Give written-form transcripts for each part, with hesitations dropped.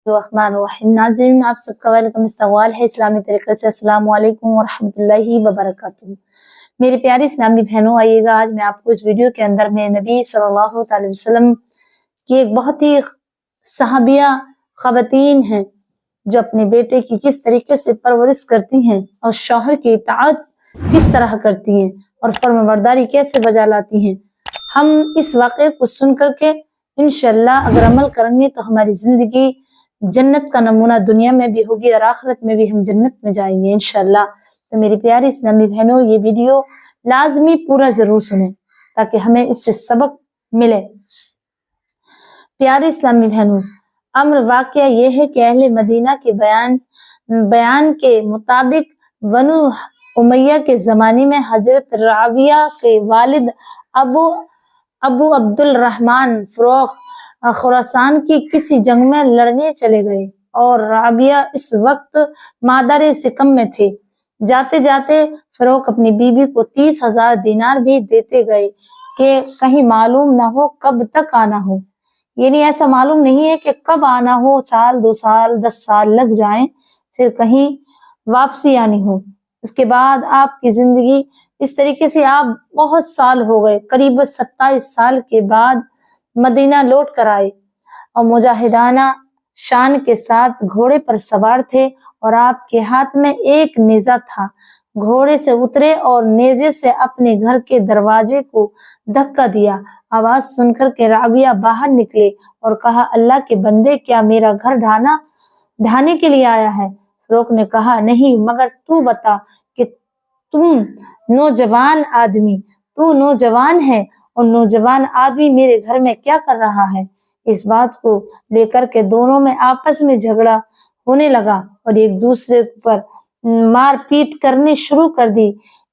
الرحمن الرحیم۔ ناظرین، آپ سب کا ویلکم استقبال ہے اسلامی طریقے سے۔ السلام علیکم ورحمۃ اللہ وبرکاتہ۔ میری پیاری اسلامی بہنوں، آئیے گا آج میں آپ کو اس ویڈیو کے اندر میں نبی صلی اللہ علیہ وسلم کی ایک بہت ہی صحابیہ خواتین ہیں جو اپنے بیٹے کی کس طریقے سے پرورش کرتی ہیں اور شوہر کی اطاعت کس طرح کرتی ہیں اور فرمانبرداری کیسے بجا لاتی ہیں۔ ہم اس واقعے کو سن کر کے انشاءاللہ اگر عمل کریں گے تو ہماری زندگی جنت کا نمونہ دنیا میں بھی ہوگی اور آخرت میں بھی ہم جنت میں جائیں گے انشاءاللہ۔ تو میری پیاری اسلامی بہنوں، یہ ویڈیو لازمی پورا ضرور سنیں تاکہ ہمیں اس سے سبق ملے۔ پیاری اسلامی بہنوں، امر واقعہ یہ ہے کہ اہل مدینہ کے بیان کے مطابق بنو امیہ کے زمانے میں حضرت رابعہ کے والد ابو عبد الرحمن فروخ خراسان کی کسی جنگ میں لڑنے چلے گئے اور رابعہ اس وقت مادر سکم میں تھے۔ جاتے جاتے فروخ اپنی بیوی کو 30,000 دینار بھی دیتے گئے کہ کہیں معلوم نہ ہو کب تک آنا ہو، یعنی ایسا معلوم نہیں ہے کہ کب آنا ہو، سال 2 سال 10 سال لگ جائیں، پھر کہیں واپسی آنی ہو۔ اس کے بعد آپ کی زندگی اس طریقے سے آپ بہت سال ہو گئے، قریب 27 سال کے بعد مدینہ لوٹ کر آئے اور مجاہدانہ شان کے ساتھ گھوڑے پر سوار تھے اور آپ کے ہاتھ میں ایک نیزہ تھا۔ گھوڑے سے اترے اور نیزے سے اپنے گھر کے دروازے کو دھکا دیا۔ آواز سن کر کے رابعہ باہر نکلے اور کہا، اللہ کے بندے، کیا میرا گھر ڈھانے کے لیے آیا ہے؟ فروخ نے کہا، نہیں، مگر تو بتا کہ تو نوجوان ہے اور نوجوان آدمی میرے گھر میں کیا کر رہا ہے؟ اس بات کو لے کر کے دونوں میں آپس میں جھگڑا ہونے لگا اور ایک دوسرے پر مار پیٹ کرنی شروع کر دی۔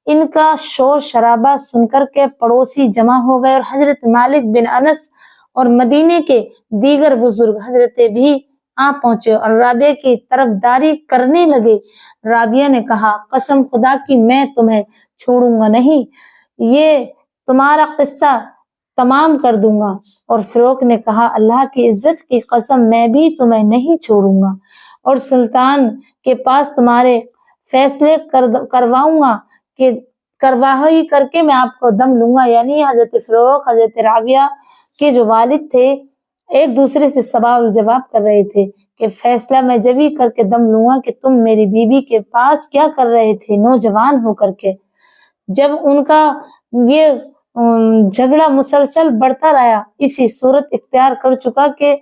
ان کا شور شرابہ سن کر کے پڑوسی جمع ہو گئے اور حضرت مالک بن انس اور مدینے کے دیگر بزرگ حضرت بھی آ پہنچے اور رابعہ کی طرفداری کرنے لگے۔ رابعہ نے کہا، قسم خدا کی میں تمہیں چھوڑوں گا نہیں، یہ تمہارا قصہ تمام کر دوں گا۔ اور فروخ نے کہا، اللہ کی عزت کی قسم، میں بھی تمہیں نہیں چھوڑوں گا اور سلطان کے پاس تمہارے فیصلے کرواؤں گا کہ کرواہی کر کے میں آپ کو دم لوں گا۔ یعنی حضرت فروخ حضرت رابعہ کے جو والد تھے ایک دوسرے سے سوال جواب کر رہے تھے کہ فیصلہ میں جبھی کر کے دم لوں گا کہ تم میری بیوی کے پاس کیا کر رہے تھے نوجوان ہو کر کے۔ جب ان کا یہ جھگڑا مسلسل بڑھتا رہا، اسی صورت اختیار کر چکا کہ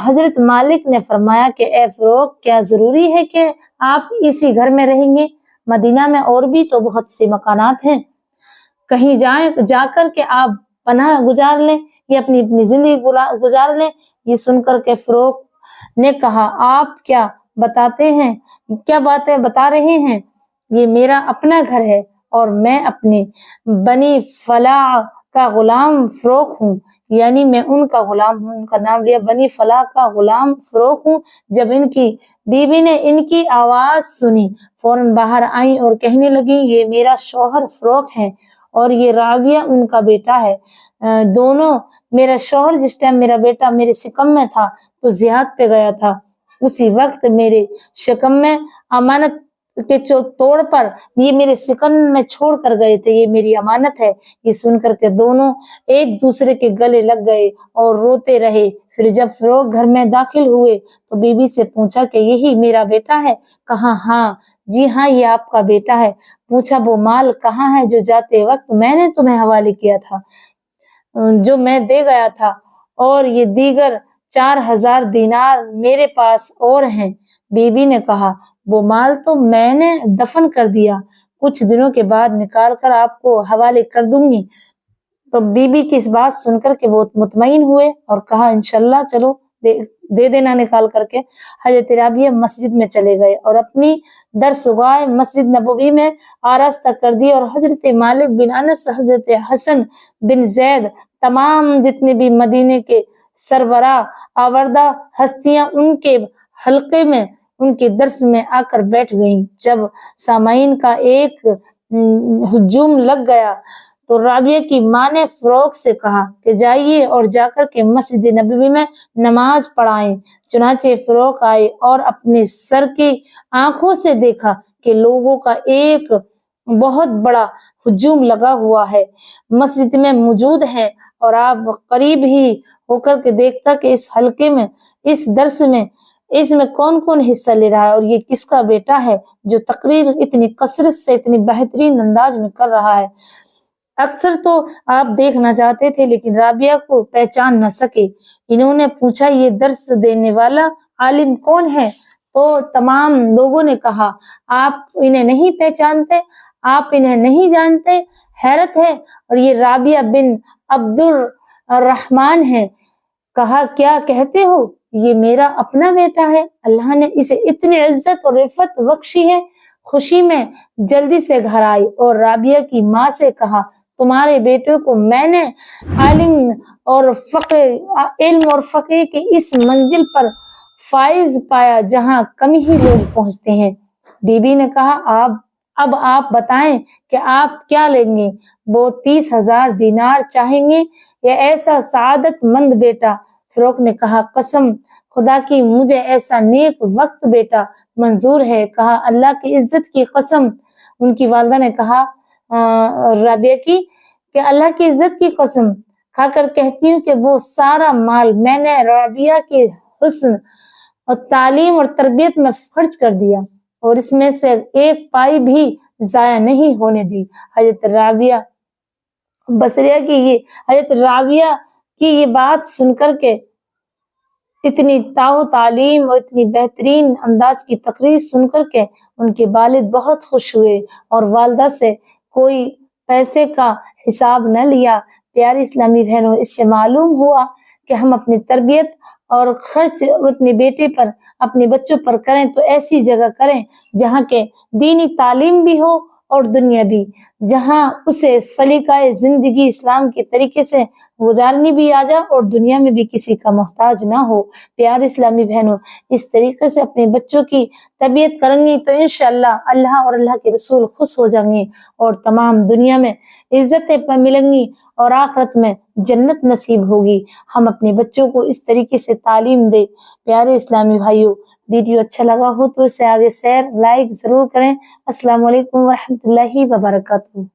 حضرت مالک نے فرمایا کہ اے فروخ، کیا ضروری ہے کہ آپ اسی گھر میں رہیں گے؟ مدینہ میں اور بھی تو بہت سے مکانات ہیں، کہیں جا کر کے آپ پناہ گزار لیں یا اپنی زندگی گزار لیں۔ یہ سن کر کے فروخ نے کہا، آپ کیا باتیں بتا رہے ہیں؟ یہ میرا اپنا گھر ہے اور میں اپنے بنی فلاح کا غلام فروخ ہوں، یعنی میں ان کا غلام ہوں، ان کا نام لیا، بنی فلاح کا غلام فروخ ہوں۔ جب ان کی بیوی نے ان کی آواز سنی، فوراً باہر آئیں اور کہنے لگی، یہ میرا شوہر فروخ ہے اور یہ رابعہ ان کا بیٹا ہے۔ دونوں، میرا شوہر جس ٹائم میرا بیٹا میرے شکم میں تھا تو جہاد پہ گیا تھا، اسی وقت میرے شکم میں امانت کے طور پر یہ میرے سکن میں چھوڑ کر گئے تھے، یہ میری امانت ہے۔ یہ سن کر کے دونوں ایک دوسرے کے گلے لگ گئے اور روتے رہے۔ پھر جب فروخ گھر میں داخل ہوئے تو بیوی سے پوچھا کہ یہی میرا بیٹا ہے؟ کہا، ہاں جی ہاں، یہ آپ کا بیٹا ہے۔ پوچھا، وہ مال کہاں ہے جو جاتے وقت میں نے تمہیں حوالے کیا تھا، جو میں دے گیا تھا؟ اور یہ دیگر 4,000 دینار میرے پاس اور ہیں۔ بیوی نے کہا، وہ مال تو میں نے دفن کر دیا، کچھ دنوں کے بعد نکال کر آپ کو حوالے کر دوں گی۔ تو بیوی کی اس بات سن کر کے وہ مطمئن ہوئے اور کہا، انشاءاللہ چلو دے دینا نکال کر کے۔ حضرت رابعہ مسجد میں چلے گئے اور اپنی درسگاہ مسجد نبوی میں آراستہ کر دی اور حضرت مالک بن انس، حضرت حسن بن زید، تمام جتنے بھی مدینے کے سربراہ آوردہ ہستیاں ان کے حلقے میں ان کے درس میں آ کر بیٹھ گئیں۔ جب سامعین کا ایک ہجوم لگ گیا تو رابعہ کی ماں نے فروغ سے کہا کہ جائیے اور جا کر کے مسجد نبوی میں نماز پڑھائیں۔ چنانچہ فروغ آئے اور اپنے سر کی آنکھوں سے دیکھا کہ لوگوں کا ایک بہت بڑا ہجوم لگا ہوا ہے، مسجد میں موجود ہے، اور آپ قریب ہی ہو کر کے دیکھتا کہ اس حلقے میں، اس درس میں، اس میں کون کون حصہ لے رہا ہے اور یہ کس کا بیٹا ہے جو تقریر اتنی کثرت سے اتنی بہترین انداز میں کر رہا ہے۔ اکثر تو آپ دیکھنا چاہتے تھے لیکن رابعہ کو پہچان نہ سکے۔ انہوں نے پوچھا یہ درس دینے والا عالم کون ہے؟ تو تمام لوگوں نے کہا آپ انہیں نہیں پہچانتے، آپ انہیں نہیں جانتے؟ حیرت ہے، اور یہ رابعہ بن عبد الرحمن ہے۔ کہا کیا کہتے ہو؟ یہ میرا اپنا بیٹا ہے، اللہ نے اسے اتنی عزت اور رفعت بخشی ہے۔ خوشی میں جلدی سے گھر آئی اور رابعہ کی ماں سے کہا تمہارے بیٹے کو میں نے علم اور فقہ کی اس منزل پر فائز پایا جہاں کم ہی لوگ پہنچتے ہیں۔ بی بی نے کہا اب آپ بتائیں کہ آپ کیا لیں گے؟ وہ 30,000 دینار چاہیں گے یا ایسا سعادت مند بیٹا؟ فروغ نے کہا قسم خدا کی مجھے ایسا نیک وقت بیٹا منظور ہے۔ کہا اللہ کی عزت کی قسم۔ ان کی والدہ نے کہا رابعہ کی کہ اللہ کی عزت کی قسم کھا کر کہتی ہوں کہ وہ سارا مال میں نے رابعہ کے حسن اور تعلیم اور تربیت میں خرچ کر دیا اور اس میں سے ایک پائی بھی ضائع نہیں ہونے دی۔ حضرت رابعہ کی یہ بات سن کر کے اتنی تعلیم اور اتنی بہترین انداز کی تقریر سن کر کے ان کے والد بہت خوش ہوئے اور والدہ سے کوئی پیسے کا حساب نہ لیا۔ پیاری اسلامی بہنوں، اس سے معلوم ہوا کہ ہم اپنی تربیت اور خرچ اپنے بیٹے پر، اپنے بچوں پر کریں تو ایسی جگہ کریں جہاں کے دینی تعلیم بھی ہو اور دنیا بھی، جہاں اسے سلیقہ زندگی اسلام کے طریقے سے گزارنی بھی آ جائے اور دنیا میں بھی کسی کا محتاج نہ ہو۔ پیارے اسلامی بہنوں، اس طریقے سے اپنے بچوں کی تربیت کریں گی تو انشاءاللہ اللہ اور اللہ کے رسول خوش ہو جائیں گے اور تمام دنیا میں عزتیں ملیں گی اور آخرت میں جنت نصیب ہوگی۔ ہم اپنے بچوں کو اس طریقے سے تعلیم دیں۔ پیارے اسلامی بھائیوں، ویڈیو اچھا لگا ہو تو اسے آگے شیئر لائک ضرور کریں۔ السلام علیکم ورحمۃ اللہ وبرکاتہ۔